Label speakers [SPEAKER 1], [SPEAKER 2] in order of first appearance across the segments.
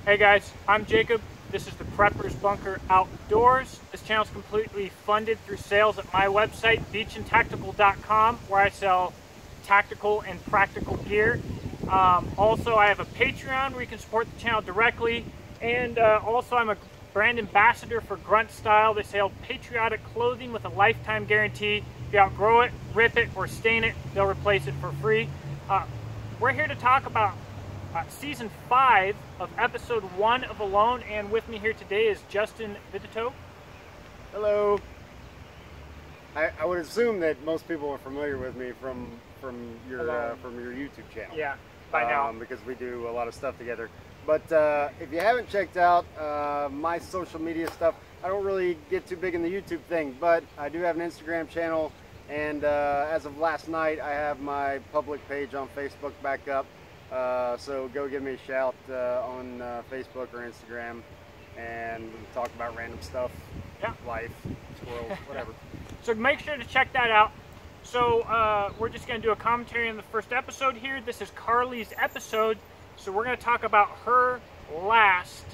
[SPEAKER 1] Hey guys, I'm Jacob. This is the Prepper's Bunker Outdoors. This channel is completely funded through sales at my website, beachandtactical.com, where I sell tactical and practical gear. Also, I have a Patreon where you can support the channel directly. And also, I'm a brand ambassador for Grunt Style. They sell patriotic clothing with a lifetime guarantee. If you outgrow it, rip it, or stain it, they'll replace it for free. We're here to talk about Season 5 of Episode 1 of Alone, and with me here today is Justin Vidito.
[SPEAKER 2] Hello. I would assume that most people are familiar with me from your YouTube channel.
[SPEAKER 1] Yeah, by now.
[SPEAKER 2] Because we do a lot of stuff together. But if you haven't checked out my social media stuff, I don't really get too big in the YouTube thing, but I do have an Instagram channel, and as of last night, I have my public page on Facebook back up. So go give me a shout on Facebook or Instagram, and we can talk about random stuff, life, squirrels, whatever.
[SPEAKER 1] So make sure to check that out. So we're just going to do a commentary on the first episode here. This is Carly's episode, so we're going to talk about her last.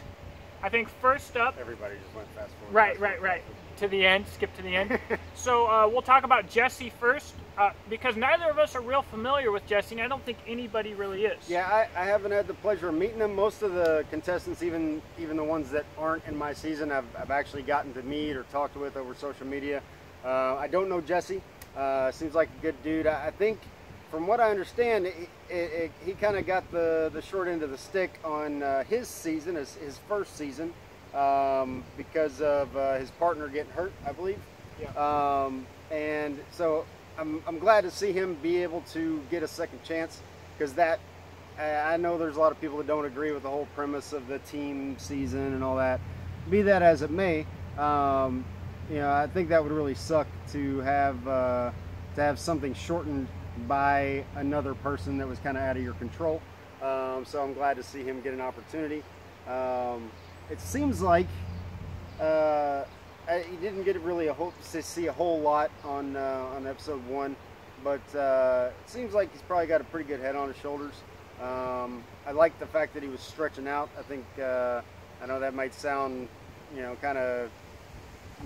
[SPEAKER 1] I think first up...
[SPEAKER 2] Everybody just went fast forward.
[SPEAKER 1] Right. To the end, skip to the end. So we'll talk about Jessie first, because neither of us are real familiar with Jessie, and I don't think anybody really is.
[SPEAKER 2] Yeah, I haven't had the pleasure of meeting them. Most of the contestants, even the ones that aren't in my season, I've actually gotten to meet or talked with over social media. I don't know Jessie. Seems like a good dude. I think, from what I understand, he kind of got the short end of the stick on his season, his first season. Because of his partner getting hurt, I believe.
[SPEAKER 1] Yeah.
[SPEAKER 2] And so I'm glad to see him be able to get a second chance, because that I know there's a lot of people that don't agree with the whole premise of the team season and all that. Be that as it may, I think that would really suck to have something shortened by another person that was kind of out of your control. So I'm glad to see him get an opportunity. It seems like he didn't get really to see a whole lot on episode 1, but it seems like he's probably got a pretty good head on his shoulders. I like the fact that he was stretching out. I think I know that might sound kind of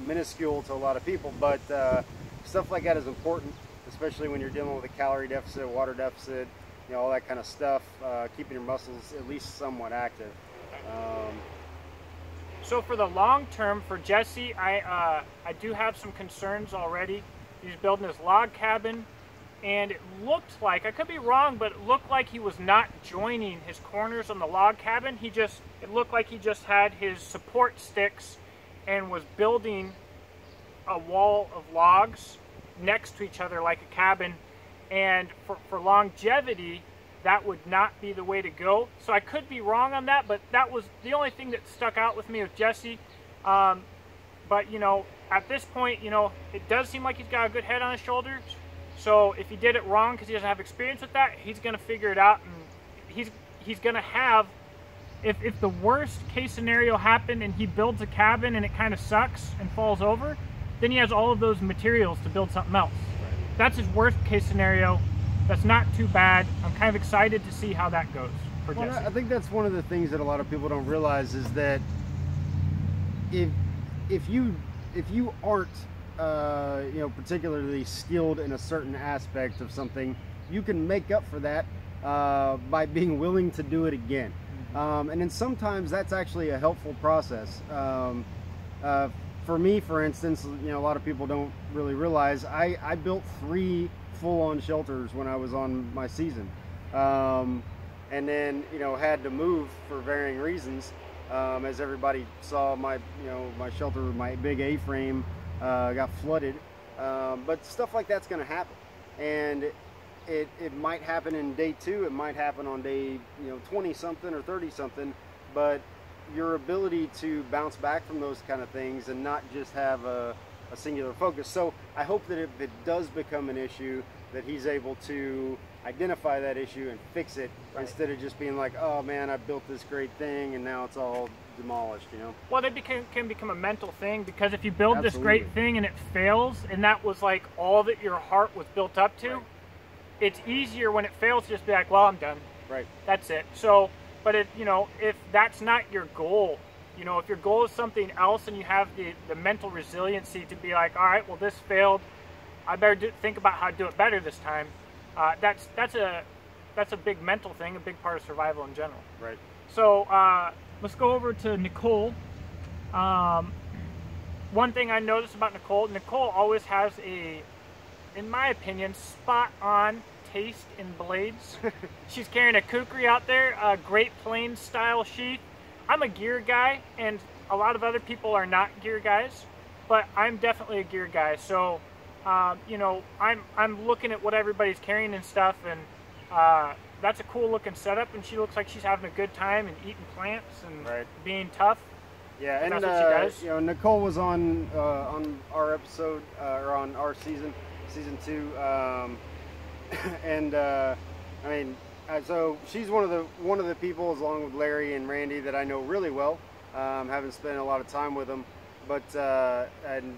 [SPEAKER 2] minuscule to a lot of people, but stuff like that is important, especially when you're dealing with a calorie deficit, water deficit, all that kind of stuff. Keeping your muscles at least somewhat active.
[SPEAKER 1] So for the long term for Jessie, I do have some concerns already. He's building his log cabin, and it looked like, I could be wrong, but it looked like he was not joining his corners on the log cabin. It looked like he just had his support sticks and was building a wall of logs next to each other like a cabin. And for longevity, that would not be the way to go. So I could be wrong on that, but that was the only thing that stuck out with me with Jessie. But, at this point, it does seem like he's got a good head on his shoulders. So if he did it wrong because he doesn't have experience with that, he's going to figure it out. And he's going to have, if the worst case scenario happened and he builds a cabin and it kind of sucks and falls over, then he has all of those materials to build something else. That's his worst case scenario. That's not too bad. I'm kind of excited to see how that goes for Jessie.
[SPEAKER 2] I think that's one of the things that a lot of people don't realize is that if you aren't particularly skilled in a certain aspect of something, you can make up for that by being willing to do it again. And then sometimes that's actually a helpful process. For me, for instance, a lot of people don't really realize I built 3 full-on shelters when I was on my season, and then had to move for varying reasons. As everybody saw, my shelter, my big A-frame got flooded, but stuff like that's going to happen, and it might happen in day 2, it might happen on day 20 something or 30 something, but your ability to bounce back from those kind of things and not just have a singular focus. So I hope that if it does become an issue, that he's able to identify that issue and fix it, instead of just being like, oh man, I built this great thing and now it's all demolished,
[SPEAKER 1] Well, it can become a mental thing, because if you build this great thing and it fails, and that was like all that your heart was built up to, it's easier when it fails to just be like, well, I'm done.
[SPEAKER 2] Right.
[SPEAKER 1] That's it. So But if that's not your goal, if your goal is something else and you have the mental resiliency to be like, all right, well, this failed, I better think about how to do it better this time. That's a big mental thing, a big part of survival in general.
[SPEAKER 2] Right.
[SPEAKER 1] So let's go over to Nicole. One thing I noticed about Nicole always has in my opinion, spot on taste in blades. She's carrying a kukri out there, a Great Plains style sheath. I'm a gear guy, and a lot of other people are not gear guys, but I'm definitely a gear guy. So, I'm looking at what everybody's carrying and stuff, and that's a cool looking setup. And she looks like she's having a good time and eating plants and being tough.
[SPEAKER 2] Yeah, and
[SPEAKER 1] that's what she does.
[SPEAKER 2] Nicole was on our episode or on our season 2, and so she's one of the people, along with Larry and Randy, that I know really well. Haven't spent a lot of time with them, but and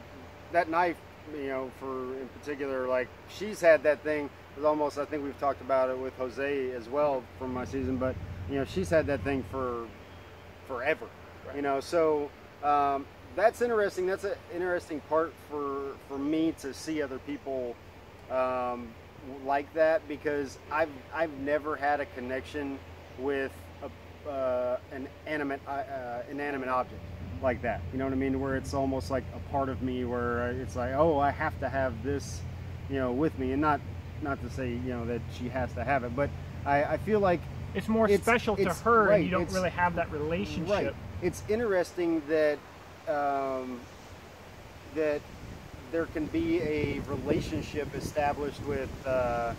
[SPEAKER 2] that knife, in particular, like she's had that thing. It's almost, I think we've talked about it with Jose as well from my season, but she's had that thing for forever. Right. So that's interesting. That's an interesting part for me to see other people like that, because I've never had a connection with an inanimate object like that. You know what I mean? Where it's almost like a part of me, where it's like, oh, I have to have this, with me, and not to say that she has to have it, but I feel like
[SPEAKER 1] it's more special to her, and you don't really have that relationship.
[SPEAKER 2] Right. It's interesting that that there can be a relationship established with an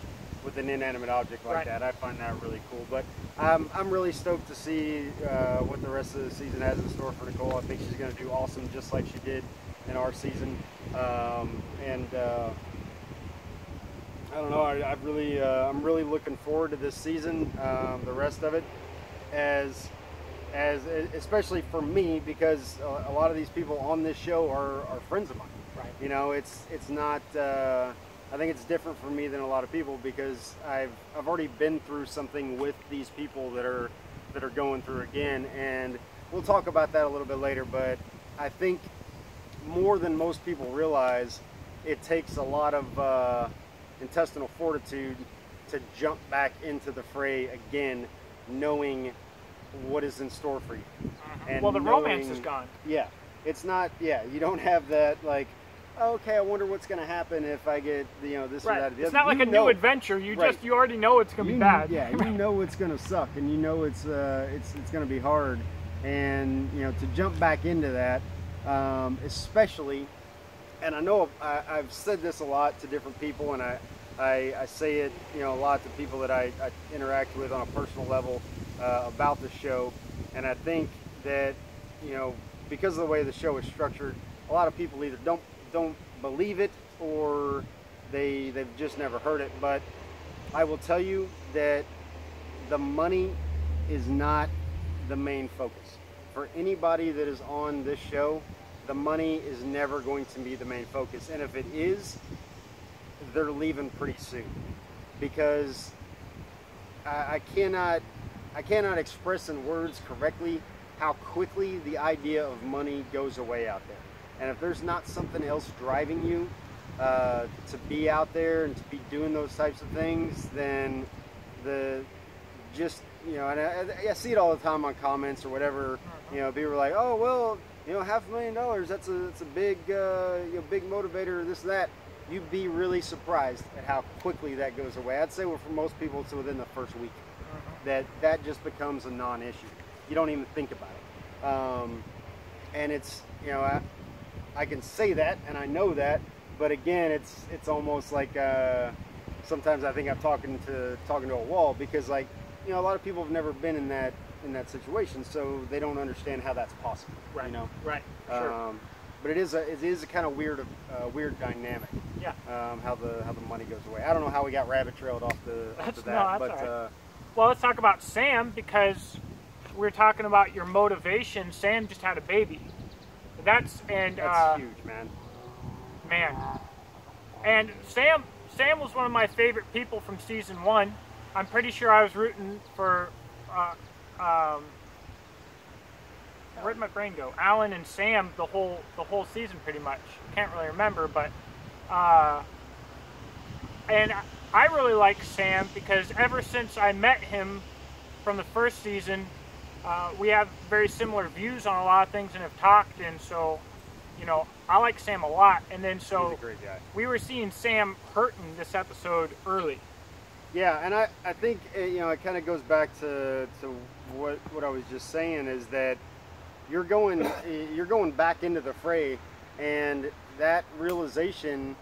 [SPEAKER 2] inanimate object like that. I find that really cool. But I'm really stoked to see what the rest of the season has in store for Nicole. I think she's going to do awesome, just like she did in our season. I don't know. I'm really looking forward to this season, the rest of it, as especially for me, because a lot of these people on this show are friends of mine. Right. It's not. I think it's different for me than a lot of people, because I've already been through something with these people that are going through again, and we'll talk about that a little bit later. But I think more than most people realize, it takes a lot of intestinal fortitude to jump back into the fray again, knowing what is in store for you. And
[SPEAKER 1] well, the romance is gone.
[SPEAKER 2] Yeah, it's not. Yeah, you don't have that, like, okay, I wonder what's going to happen if I get this or that. Or the
[SPEAKER 1] it's not like a new adventure. You already know it's going to be bad.
[SPEAKER 2] Yeah, you know it's going to suck, and you know it's going to be hard, and to jump back into that, especially. And I know I've said this a lot to different people, and I say it a lot to people that I interact with on a personal level about the show. And I think that because of the way the show is structured, a lot of people either don't believe it, or they've just never heard it. But I will tell you that the money is not the main focus for anybody that is on this show. The money is never going to be the main focus, and if it is, they're leaving pretty soon, because I cannot express in words correctly how quickly the idea of money goes away out there. And if there's not something else driving you to be out there and to be doing those types of things, then and I see it all the time on comments or whatever. People are like, oh well, $500,000, that's a big big motivator, this and that. You'd be really surprised at how quickly that goes away. I'd say for most people it's within the first week that just becomes a non-issue. You don't even think about it. And it's I can say that, and I know that, but again, it's almost like sometimes I think I'm talking to a wall, because a lot of people have never been in that situation, so they don't understand how that's possible.
[SPEAKER 1] Right. Right. Sure.
[SPEAKER 2] But it is a kind of weird dynamic.
[SPEAKER 1] Yeah.
[SPEAKER 2] How the money goes away. I don't know how we got rabbit trailed off to that. But
[SPEAKER 1] right. Well, let's talk about Sam, because we're talking about your motivation. Sam just had a baby. That's
[SPEAKER 2] huge, man.
[SPEAKER 1] Man. And Sam was one of my favorite people from season 1. I'm pretty sure I was rooting for where'd my brain go? Alan and Sam the whole season pretty much. Can't really remember, but and I really like Sam because ever since I met him from the first season, we have very similar views on a lot of things and have talked, and so, you know, I like Sam a lot. And then so
[SPEAKER 2] He's a great guy.
[SPEAKER 1] We were seeing Sam hurting this episode early.
[SPEAKER 2] Yeah, and I think, you know, it kind of goes back to what I was just saying, is that you're going back into the fray, and that realization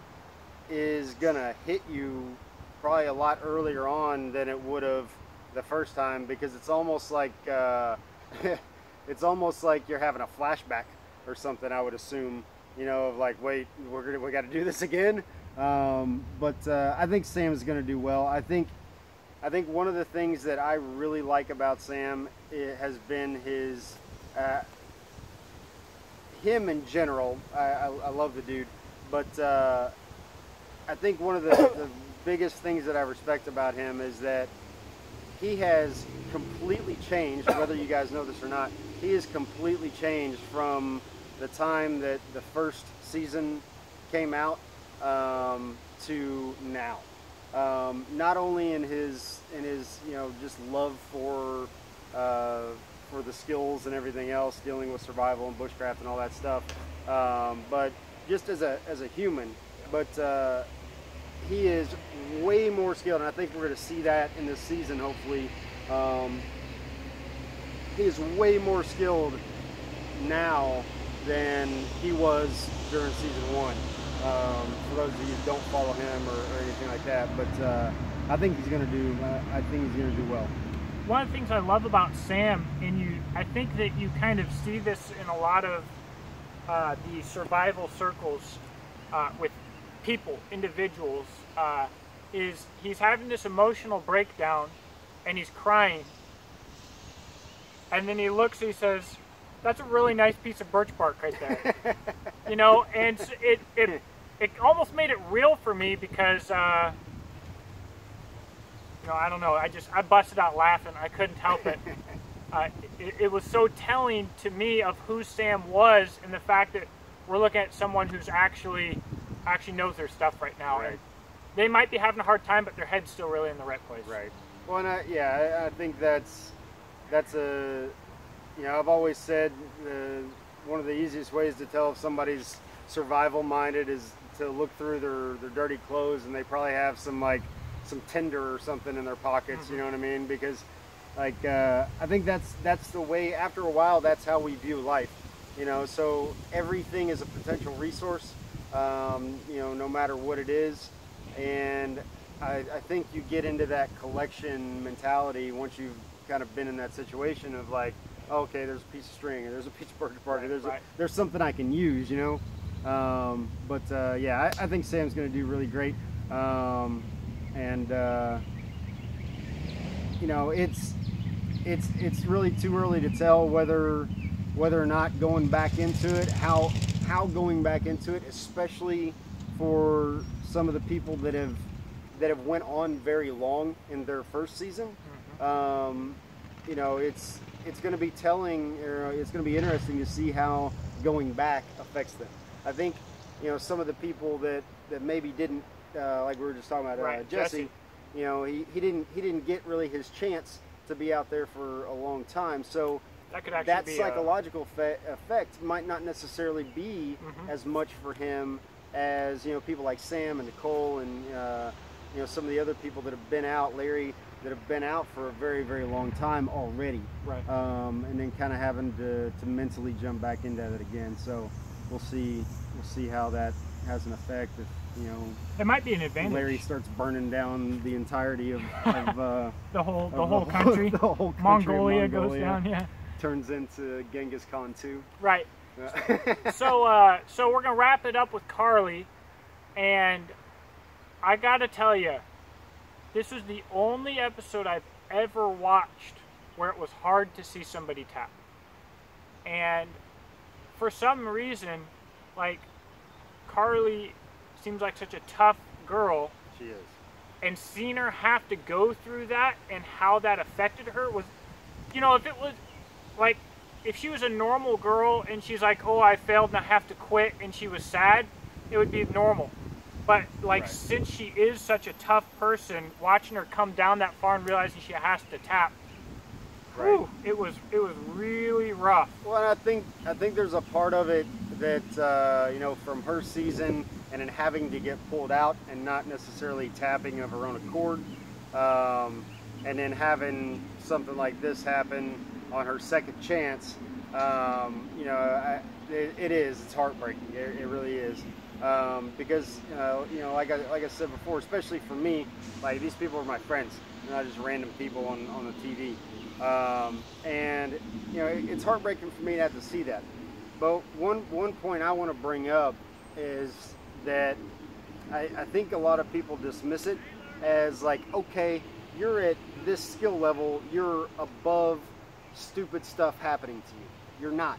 [SPEAKER 2] is gonna hit you probably a lot earlier on than it would have the first time, because it's almost like it's almost like you're having a flashback or something, I would assume, you know, of like, wait, we got to do this again. But I think Sam's going to do well. I think one of the things that I really like about Sam has been his him in general. I love the dude, but I think one of the biggest things that I respect about him is that he has completely changed, whether you guys know this or not. He has completely changed from the time that the first season came out to now. Not only in his you know, just love for the skills and everything else, dealing with survival and bushcraft and all that stuff, but just as a human. But he is way more skilled, and I think we're going to see that in this season, hopefully. He is way more skilled now than he was during season 1. For those of you who don't follow him or anything like that, but I think he's going to do. I think he's going to do well.
[SPEAKER 1] One of the things I love about Sam, and I think that you kind of see this in a lot of the survival circles with people, individuals, is he's having this emotional breakdown and he's crying, and then he looks and he says, "That's a really nice piece of birch bark right there." You know, and it almost made it real for me because you know, I don't know, I busted out laughing. I couldn't help it. It was so telling to me of who Sam was, and the fact that we're looking at someone who's actually knows their stuff right now.
[SPEAKER 2] Right.
[SPEAKER 1] And they might be having a hard time, but their head's still really in the right place.
[SPEAKER 2] Right. Well, and I think that's a, you know, I've always said one of the easiest ways to tell if somebody's survival minded is to look through their dirty clothes, and they probably have some tinder or something in their pockets. You know what I mean? Because like I think that's the way. After a while, that's how we view life. You know, so everything is a potential resource. You know, no matter what it is. And I think you get into that collection mentality once you've kind of been in that situation of like, oh, okay, there's a piece of string, or there's a piece of birch bark, there's something I can use, you know. Yeah, I think Sam's going to do really great. And you know, it's really too early to tell whether or not going back into it, how going back into it, especially for some of the people that have went on very long in their first season. You know, it's going to be telling, or it's going to be interesting to see how going back affects them. I think, you know, some of the people that maybe didn't, like we were just talking about, Jessie, you know, he didn't get really his chance to be out there for a long time. So that psychological effect might not necessarily be as much for him as, you know, people like Sam and Nicole and you know, some of the other people that have been out, Larry, that have been out for a very, very long time already. Right. And then kind of having to mentally jump back into it again. So we'll see how that has an effect. If, you know,
[SPEAKER 1] it might be an advantage.
[SPEAKER 2] Larry starts burning down the entirety of
[SPEAKER 1] the whole country.
[SPEAKER 2] The whole country.
[SPEAKER 1] Mongolia goes down. Yeah.
[SPEAKER 2] Turns into Genghis Khan 2.
[SPEAKER 1] Right. So we're gonna wrap it up with Carly, and I gotta tell you, this was the only episode I've ever watched where it was hard to see somebody tap. And for some reason, like, Carly seems like such a tough girl.
[SPEAKER 2] She is.
[SPEAKER 1] And seeing her have to go through that and how that affected her was, you know, if it was like, if she was a normal girl and she's like, oh, I failed and I have to quit, and she was sad, it would be normal. But like, since she is such a tough person, watching her come down that far and realizing she has to tap, whew, it was really rough.
[SPEAKER 2] Well, and I think there's a part of it that you know, from her season and in having to get pulled out and not necessarily tapping of her own accord, and then having something like this happen on her second chance, you know, it's heartbreaking. It really is. Because you know, like I said before, especially for me, like, these people are my friends, not just random people on the TV. And you know, it's heartbreaking for me to have to see that. But one point I want to bring up is that I think a lot of people dismiss it as like, okay, you're at this skill level, you're above stupid stuff happening to you. You're not.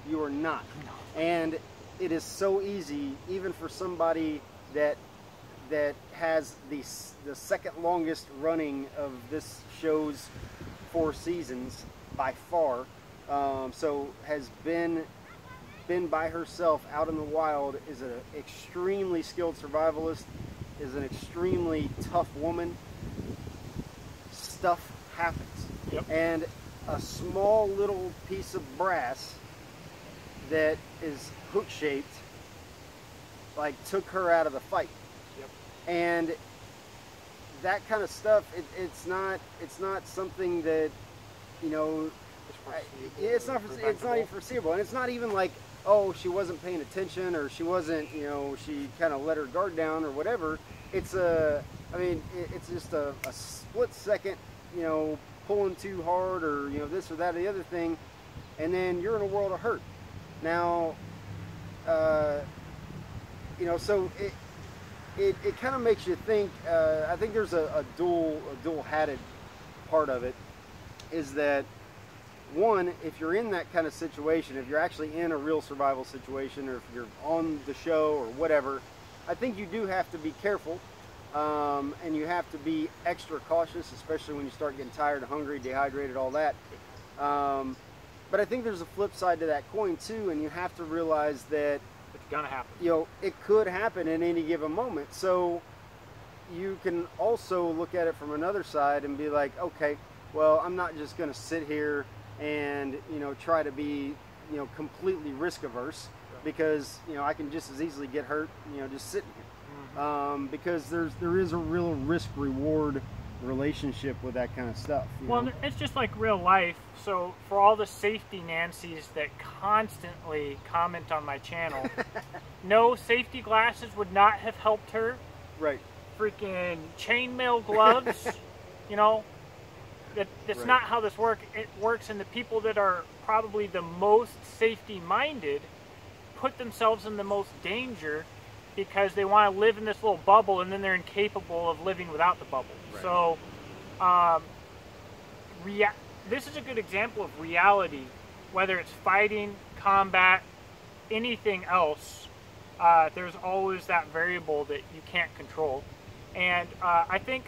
[SPEAKER 2] You are not. And it is so easy, even for somebody that has the second longest running of this show's 4 seasons by far, so has been by herself out in the wild, is an extremely skilled survivalist, is an extremely tough woman. Stuff happens.
[SPEAKER 1] Yep.
[SPEAKER 2] And a small little piece of brass that is hook shaped, like, took her out of the fight.
[SPEAKER 1] Yep.
[SPEAKER 2] And that kind of stuff, it's not something that, you know, it's not even foreseeable. And it's not even like, oh, she wasn't paying attention, or she wasn't, you know, she kind of let her guard down or whatever. It's it's just a split second, you know, pulling too hard, or, you know, this or that or the other thing, and then you're in a world of hurt. Now, you know, so it kind of makes you think. I think there's a dual-hatted part of it, is that, one, if you're in that kind of situation, if you're actually in a real survival situation, or if you're on the show or whatever, I think you do have to be careful, and you have to be extra cautious, especially when you start getting tired, hungry, dehydrated, all that. But I think there's a flip side to that coin too, and you have to realize that
[SPEAKER 1] it's gonna happen.
[SPEAKER 2] You know, it could happen in any given moment. So you can also look at it from another side and be like, okay, well, I'm not just going to sit here and, you know, try to be, you know, completely risk averse, because, you know, I can just as easily get hurt, you know, just sitting here. Because there is a real risk reward relationship with that kind of stuff.
[SPEAKER 1] Well, it's just like real life. So for all the safety Nancys that constantly comment on my channel, no, safety glasses would not have helped her.
[SPEAKER 2] Right.
[SPEAKER 1] Freaking chainmail gloves, you know, that's
[SPEAKER 2] right.
[SPEAKER 1] Not how this works. It works, and the people that are probably the most safety minded put themselves in the most danger, because they want to live in this little bubble, and then they're incapable of living without the bubble. Right. So this is a good example of reality, whether it's fighting, combat, anything else. There's always that variable that you can't control. And I think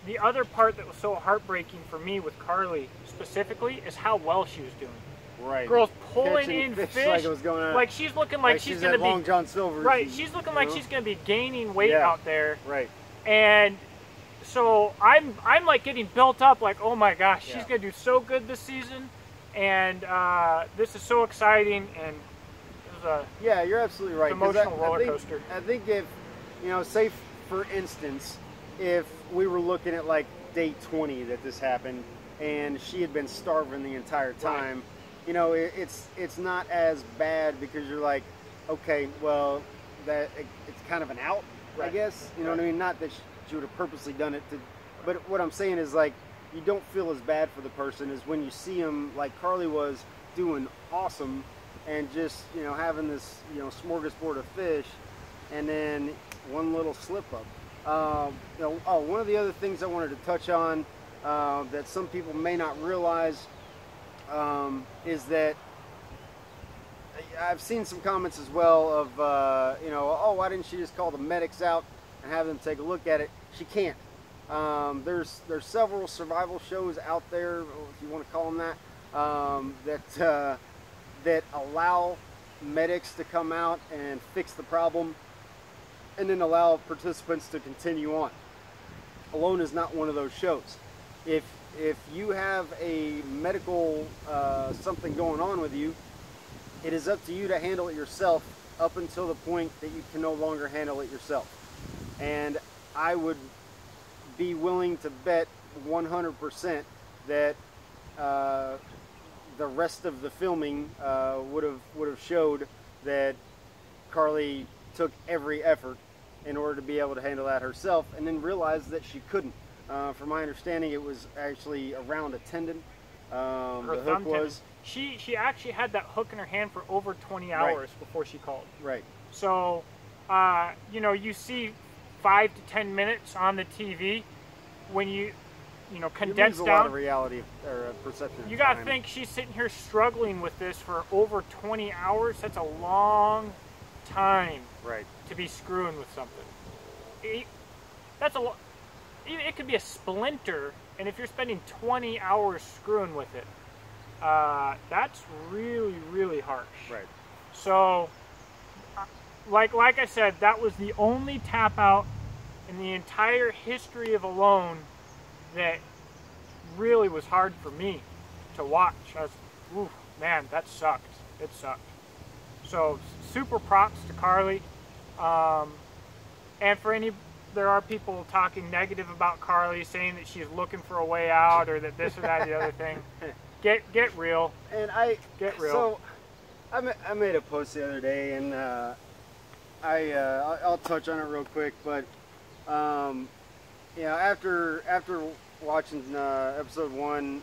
[SPEAKER 1] the other part that was so heartbreaking for me with Carly specifically is how well she was doing.
[SPEAKER 2] Right.
[SPEAKER 1] Girls pulling
[SPEAKER 2] Catching
[SPEAKER 1] in fish
[SPEAKER 2] like it was going on.
[SPEAKER 1] like she's looking like she's going to be
[SPEAKER 2] Long John Silver.
[SPEAKER 1] Right, she's looking like she's going to be gaining weight out there.
[SPEAKER 2] Right.
[SPEAKER 1] And so I'm like getting built up, like, oh my gosh, she's going to do so good this season, and this is so exciting, and it was
[SPEAKER 2] yeah, you're absolutely right.
[SPEAKER 1] Emotional roller coaster.
[SPEAKER 2] I think if, you know, say for instance, if we were looking at like day 20 that this happened, and she had been starving the entire time. Right. You know, it's not as bad, because you're like, okay, well, it's kind of an out, right. I guess. You know what I mean? Not that she would have purposely done it, but what I'm saying is, like, you don't feel as bad for the person as when you see them, like Carly was, doing awesome, and just, you know, having this, you know, smorgasbord of fish, and then one little slip up. You know, one of the other things I wanted to touch on that some people may not realize is that I've seen some comments as well of, you know, oh, why didn't she just call the medics out and have them take a look at it? She can't. There's several survival shows out there, if you want to call them that, that allow medics to come out and fix the problem, and then allow participants to continue on. Alone is not one of those shows. If you have a medical something going on with you, it is up to you to handle it yourself up until the point that you can no longer handle it yourself. And I would be willing to bet 100% that the rest of the filming would have showed that Carly took every effort in order to be able to handle that herself, and then realized that she couldn't. From my understanding, it was actually around a tendon.
[SPEAKER 1] Her thumb tendon. She actually had that hook in her hand for over 20 hours before she called.
[SPEAKER 2] Right.
[SPEAKER 1] So, you know, you see 5 to 10 minutes on the TV when you condense
[SPEAKER 2] down.
[SPEAKER 1] down.
[SPEAKER 2] A lot of reality or perception.
[SPEAKER 1] You got to think she's sitting here struggling with this for over 20 hours. That's a long time.
[SPEAKER 2] Right.
[SPEAKER 1] To be screwing with something. That's a lot. It could be a splinter, and if you're spending 20 hours screwing with it, that's really, really harsh.
[SPEAKER 2] Right.
[SPEAKER 1] So, like I said, that was the only tap out in the entire history of Alone that really was hard for me to watch. I was, ooh, man, that sucked. It sucked. So, super props to Carly. And for there are people talking negative about Carly, saying that she's looking for a way out, or that this or that, the other thing. Get real.
[SPEAKER 2] And
[SPEAKER 1] get real.
[SPEAKER 2] So I made a post the other day, and I'll touch on it real quick. But you know, after watching episode 1,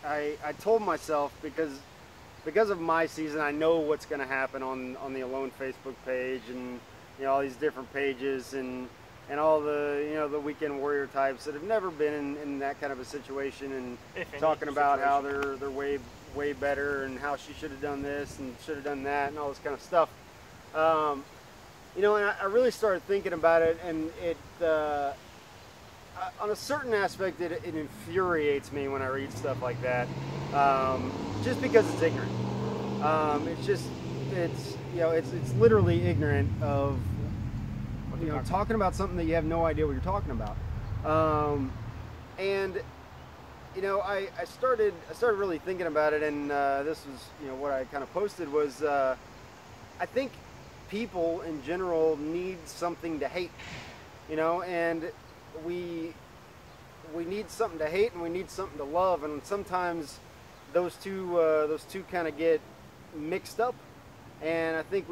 [SPEAKER 2] I told myself, because of my season, I know what's going to happen on the Alone Facebook page, and all these different pages, and all the the weekend warrior types that have never been in that kind of a situation, and talking about how they're way better, and how she should have done this and should have done that, and all this kind of stuff. And I really started thinking about it, and it on a certain aspect it infuriates me when I read stuff like that, just because it's ignorant. It's literally ignorant of talking about something that you have no idea what you're talking about. And I started really thinking about it, and this was what I kind of posted was I think people in general need something to hate, and we need something to hate, and we need something to love, and sometimes those two kind of get mixed up. And I think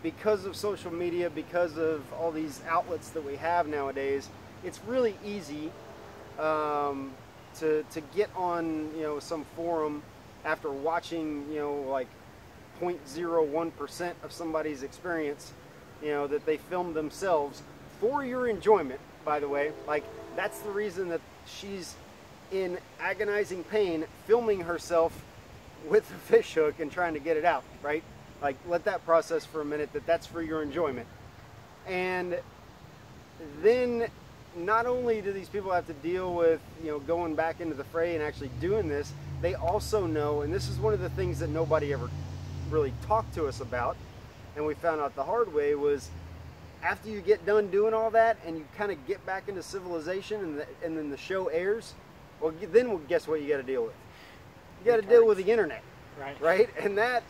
[SPEAKER 2] because of social media, because of all these outlets that we have nowadays, it's really easy to get on some forum after watching like 0.01% of somebody's experience, that they filmed themselves for your enjoyment. By the way, like, that's the reason that she's in agonizing pain filming herself with the fish hook and trying to get it out, right? Like, let that process for a minute, that's for your enjoyment. And then not only do these people have to deal with going back into the fray and actually doing this, they also know, and this is one of the things that nobody ever really talked to us about, and we found out the hard way, was after you get done doing all that and you kind of get back into civilization, and then the show airs, well, then guess what you got to deal with? You got to deal with the internet, right? And that,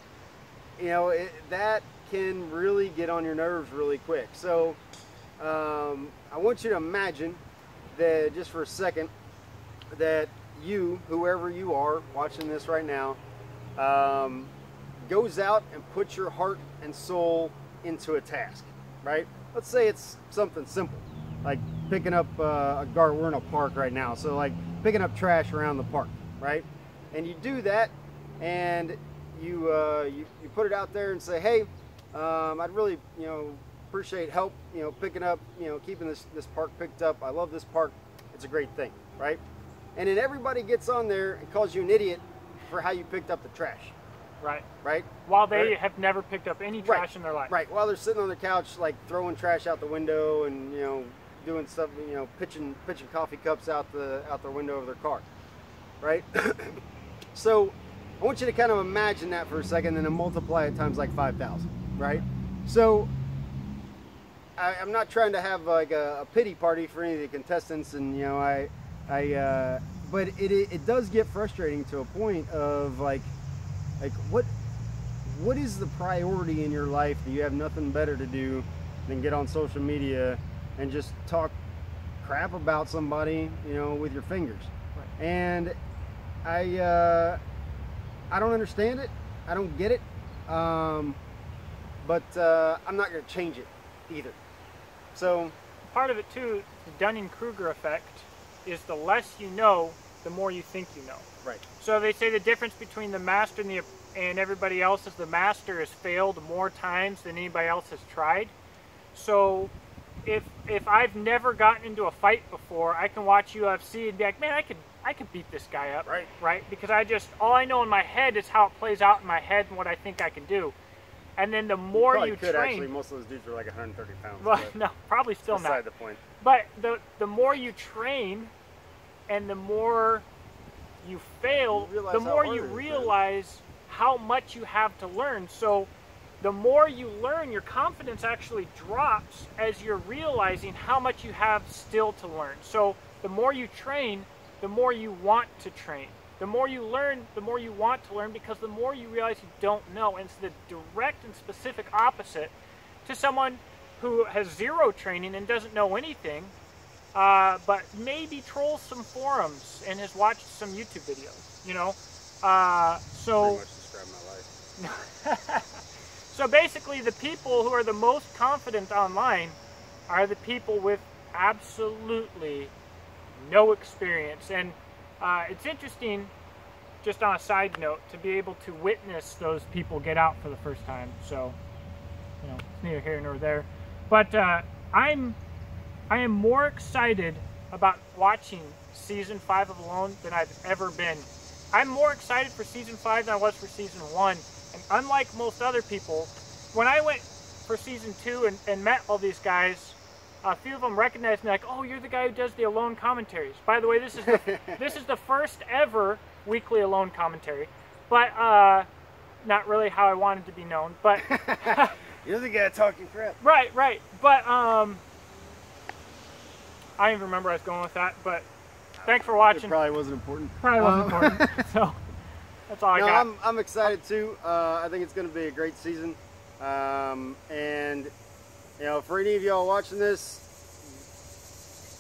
[SPEAKER 2] that can really get on your nerves really quick. So I want you to imagine that, just for a second, that you, whoever you are watching this right now, goes out and puts your heart and soul into a task, right? Let's say it's something simple, like picking up we're in a park right now, so like picking up trash around the park, right? And you do that, and you put it out there and say, hey, I'd really appreciate help picking up, keeping this park picked up. I love this park. It's a great thing, right? And then everybody gets on there and calls you an idiot for how you picked up the trash. Right.
[SPEAKER 1] While they have never picked up any trash in their life.
[SPEAKER 2] Right. While they're sitting on their couch, like throwing trash out the window, and doing stuff, pitching coffee cups out the window of their car. Right. So I want you to kind of imagine that for a second and then multiply it times like 5,000, right? So I'm not trying to have like a pity party for any of the contestants, and but it does get frustrating to a point of like what is the priority in your life that you have nothing better to do than get on social media and just talk crap about somebody, with your fingers? Right. And I don't understand it. I don't get it. But I'm not going to change it either. So
[SPEAKER 1] part of it too, the Dunning-Kruger effect, is the less you know, the more you think you know.
[SPEAKER 2] Right.
[SPEAKER 1] So they say the difference between the master and everybody else is the master has failed more times than anybody else has tried. So if I've never gotten into a fight before, I can watch UFC and be like, man, I could beat this guy up.
[SPEAKER 2] Right.
[SPEAKER 1] Right? Because all I know in my head is how it plays out in my head and what I think I can do. And then the more you train,
[SPEAKER 2] actually, most of those dudes were like 130 pounds.
[SPEAKER 1] Well, no, probably still not.
[SPEAKER 2] Beside the point.
[SPEAKER 1] But the more you train, and the more you fail, the more you realize how much you have to learn. So the more you learn, your confidence actually drops as you're realizing how much you have still to learn. So the more you train, the more you want to train. The more you learn, the more you want to learn, because the more you realize you don't know. And it's the direct and specific opposite to someone who has zero training and doesn't know anything, but maybe trolls some forums and has watched some YouTube videos,
[SPEAKER 2] Pretty much describe my life.
[SPEAKER 1] So basically the people who are the most confident online are the people with absolutely no experience. And it's interesting, just on a side note, to be able to witness those people get out for the first time. So, it's neither here nor there. But I am more excited about watching Season 5 of Alone than I've ever been. I'm more excited for Season 5 than I was for Season 1. And unlike most other people, when I went for Season 2 and met all these guys, a few of them recognized me like, oh, you're the guy who does the Alone commentaries. By the way, this is the first ever weekly Alone commentary. But not really how I wanted to be known. But
[SPEAKER 2] you're the guy talking crap.
[SPEAKER 1] Right. But I don't even remember where I was going with that. But thanks for watching.
[SPEAKER 2] It probably wasn't important.
[SPEAKER 1] Probably wasn't important. So that's all I got.
[SPEAKER 2] I'm excited too. I think it's going to be a great season. And for any of y'all watching this,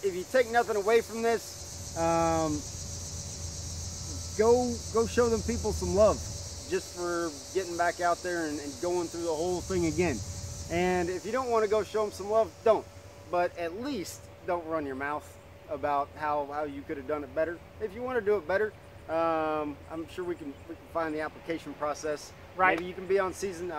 [SPEAKER 2] if you take nothing away from this, go show them people some love, just for getting back out there and going through the whole thing again. And if you don't want to go show them some love, don't. But at least don't run your mouth about how you could have done it better. If you want to do it better, I'm sure we can find the application process.
[SPEAKER 1] Right.
[SPEAKER 2] Maybe you can be on season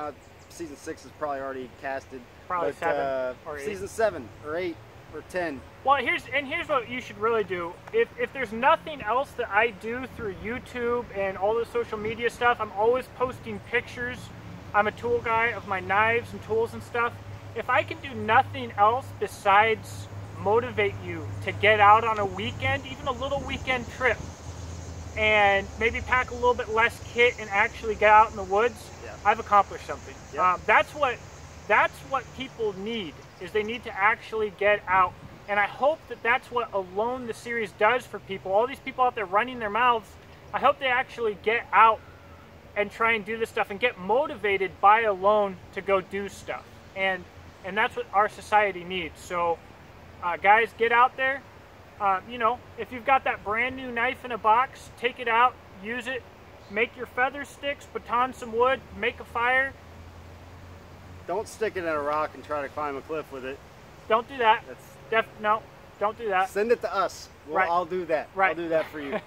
[SPEAKER 2] 6 is probably already casted.
[SPEAKER 1] Probably 7 or 8.
[SPEAKER 2] Season 7 or 8 or 10.
[SPEAKER 1] Well, here's what you should really do. If there's nothing else that I do through YouTube and all the social media stuff, I'm always posting pictures. I'm a tool guy of my knives and tools and stuff. If I can do nothing else besides motivate you to get out on a weekend, even a little weekend trip, and maybe pack a little bit less kit and actually get out in the woods, I've accomplished something. Yep. That's what people need, is they need to actually get out. And I hope that that's what Alone the series does for people. All these people out there running their mouths, I hope they actually get out and try and do this stuff and get motivated by Alone to go do stuff. And that's what our society needs. So guys, get out there. If you've got that brand new knife in a box, take it out, use it, make your feather sticks, baton some wood, make a fire.
[SPEAKER 2] Don't stick it in a rock and try to climb a cliff with it.
[SPEAKER 1] Don't do that. No, don't do that.
[SPEAKER 2] Send it to us. I'll do that.
[SPEAKER 1] Right.
[SPEAKER 2] I'll do that for you.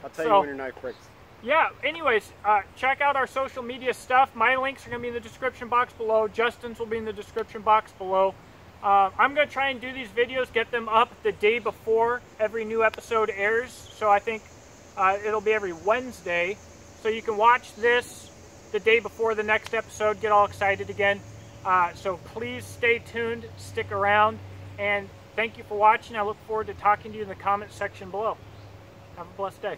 [SPEAKER 2] I'll tell you when your knife breaks.
[SPEAKER 1] Yeah, anyways, check out our social media stuff. My links are going to be in the description box below. Justin's will be in the description box below. I'm going to try and do these videos, get them up the day before every new episode airs. So I think it'll be every Wednesday. So you can watch this the day before the next episode, get all excited again. So please stay tuned, stick around, and thank you for watching. I look forward to talking to you in the comment section below. Have a blessed day.